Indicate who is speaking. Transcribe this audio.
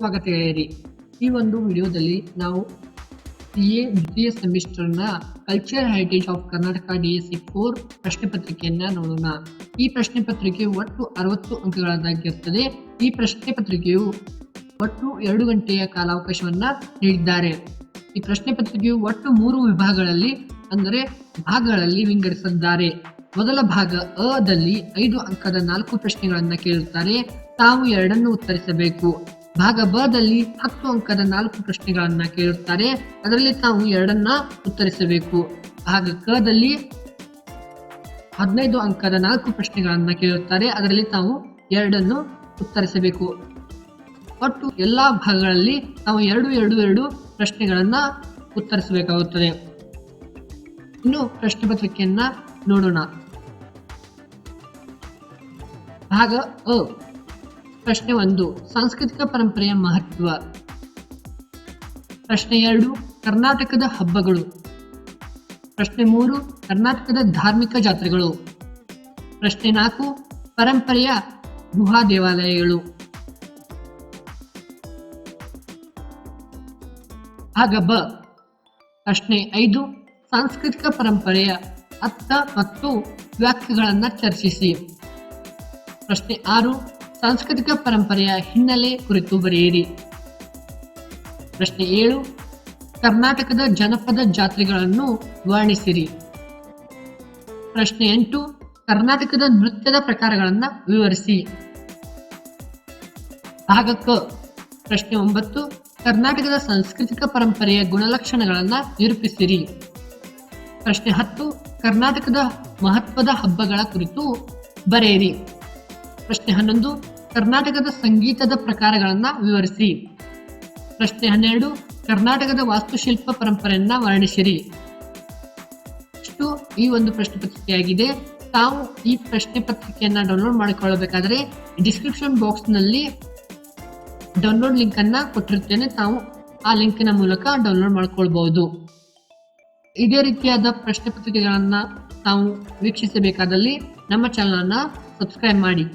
Speaker 1: ಸ್ವಾಗತ ಗೆಳೆಯರಿ. ಈ ಒಂದು ವಿಡಿಯೋದಲ್ಲಿ ನಾವು CA ದ್ವಿತೀಯ ಸೆಮಿಸ್ಟರ್ನ culture heritage of Karnataka DSC 4 ಪ್ರಶ್ನೆ ಪತ್ರಿಕೆಯನ್ನ ನೋಡೋಣ. ಈ ಪ್ರಶ್ನೆ ಪತ್ರಿಕೆಯು ಒಟ್ಟು 60 ಅಂಕಗಳದ್ದಾಗಿರುತ್ತದೆ. ಈ ಪ್ರಶ್ನೆ ಪತ್ರಿಕೆಯು ಒಟ್ಟು 2 ಗಂಟೆಯ ಕಾಲಾವಕಾಶವನ್ನ ನೀಡಿದ್ದಾರೆ. ಈ ಪ್ರಶ್ನೆ ಪತ್ರಿಕೆಯು ಒಟ್ಟು 3 ವಿಭಾಗಗಳಲ್ಲಿ ಅಂದರೆ ಭಾಗಗಳಲ್ಲಿ ವಿಂಗಡಿಸಿದ್ದಾರೆ. ಮೊದಲ ಭಾಗ ಅ ದಲ್ಲಿ 5 ಅಂಕದ 4 ಪ್ರಶ್ನೆಗಳನ್ನ ಕೇಳುತ್ತಾರೆ. ತಾವು 2 ಉತ್ತರಿಸಬೇಕು. ಭಾಗ ಬ ದಲ್ಲಿ 10 ಅಂಕದ 4 ಪ್ರಶ್ನೆಗಳನ್ನ ಕೇಳುತ್ತಾರೆ. ಅದರಲ್ಲಿ ತಾವು 2 ಉತ್ತರಿಸಬೇಕು. ಭಾಗ ಕ ದಲ್ಲಿ 15 ಅಂಕದ 4 ಪ್ರಶ್ನೆಗಳನ್ನ ಕೇಳುತ್ತಾರೆ. ಅದರಲ್ಲಿ ತಾವು 2 ಉತ್ತರಿಸಬೇಕು. ಒಟ್ಟು ಎಲ್ಲಾ ಭಾಗಗಳಲ್ಲಿ ನಾವು 2 ಪ್ರಶ್ನೆಗಳನ್ನ ಉತ್ತರಿಸಬೇಕಾಗುತ್ತದೆ. ಇನ್ನು ಪ್ರಶ್ನೆ ಪತ್ರಿಕೆಯನ್ನ ನೋಡೋಣ. ಭಾಗ ಅ ಪ್ರಶ್ನೆ 1 ಸಾಂಸ್ಕೃತಿಕ ಪರಂಪರೆಯ ಮಹತ್ವ. ಪ್ರಶ್ನೆ 2 ಕರ್ನಾಟಕದ ಹಬ್ಬಗಳು. ಪ್ರಶ್ನೆ 3 ಕರ್ನಾಟಕದ ಧಾರ್ಮಿಕ ಜಾತ್ರೆಗಳು. ಪ್ರಶ್ನೆ 4 ಪರಂಪರೆಯ ಗುಹಾ ದೇವಾಲಯಗಳು. ಭಾಗ ಬ ಪ್ರಶ್ನೆ 5 ಸಾಂಸ್ಕೃತಿಕ ಪರಂಪರೆಯ ಅರ್ಥ ಮತ್ತು ವ್ಯಾಖ್ಯೆಗಳನ್ನು ಚರ್ಚಿಸಿ. ಪ್ರಶ್ನೆ 6 ಸಾಂಸ್ಕೃತಿಕ ಪರಂಪರೆಯ ಹಿನ್ನೆಲೆ ಕುರಿತು ಬರೆಯಿರಿ. ಪ್ರಶ್ನೆ 7 ಕರ್ನಾಟಕದ ಜನಪದ ಜಾತ್ರೆಗಳನ್ನು ವರ್ಣಿಸಿರಿ. ಪ್ರಶ್ನೆ 8 ಕರ್ನಾಟಕದ ನೃತ್ಯದ ಪ್ರಕಾರಗಳನ್ನು ವಿವರಿಸಿ. ಭಾಗ ಕ ಪ್ರಶ್ನೆ 9 ಕರ್ನಾಟಕದ ಸಾಂಸ್ಕೃತಿಕ ಪರಂಪರೆಯ ಗುಣಲಕ್ಷಣಗಳನ್ನು ನಿರೂಪಿಸಿರಿ. ಪ್ರಶ್ನೆ 10 ಕರ್ನಾಟಕದ ಮಹತ್ವದ ಹಬ್ಬಗಳ ಕುರಿತು ಬರೆಯಿರಿ. ಪ್ರಶ್ನೆ 11 ಕರ್ನಾಟಕದ ಸಂಗೀತದ ಪ್ರಕಾರಗಳನ್ನು ವಿವರಿಸಿ. ಪ್ರಶ್ನೆ 12 ಕರ್ನಾಟಕದ ವಾಸ್ತುಶಿಲ್ಪ ಪರಂಪರೆಯನ್ನ ವರ್ಣಿಸಿರಿ. ಇಷ್ಟು ಈ ಒಂದು ಪ್ರಶ್ನೆ ಪತ್ರಿಕೆಯಾಗಿದೆ. ತಾವು ಈ ಪ್ರಶ್ನೆ ಪತ್ರಿಕೆಯನ್ನ ಡೌನ್ಲೋಡ್ ಮಾಡಿಕೊಳ್ಳಬೇಕಾದರೆ ಡಿಸ್ಕ್ರಿಪ್ಷನ್ ಬಾಕ್ಸ್ ನಲ್ಲಿ ಡೌನ್ಲೋಡ್ ಲಿಂಕ್ ಅನ್ನ ಕೊಟ್ಟಿರುತ್ತೇನೆ. ತಾವು ಆ ಲಿಂಕಿನ ಮೂಲಕ ಡೌನ್ಲೋಡ್ ಮಾಡಿಕೊಳ್ಬಹುದು. ಇದೇ ರೀತಿಯಾದ ಪ್ರಶ್ನೆ ಪತ್ರಿಕೆಗಳನ್ನ ತಾವು ವೀಕ್ಷಿಸಬೇಕಾದಲ್ಲಿ ನಮ್ಮ ಚಾನಲ್ ಅನ್ನ ಸಬ್ಸ್ಕ್ರೈಬ್ ಮಾಡಿ.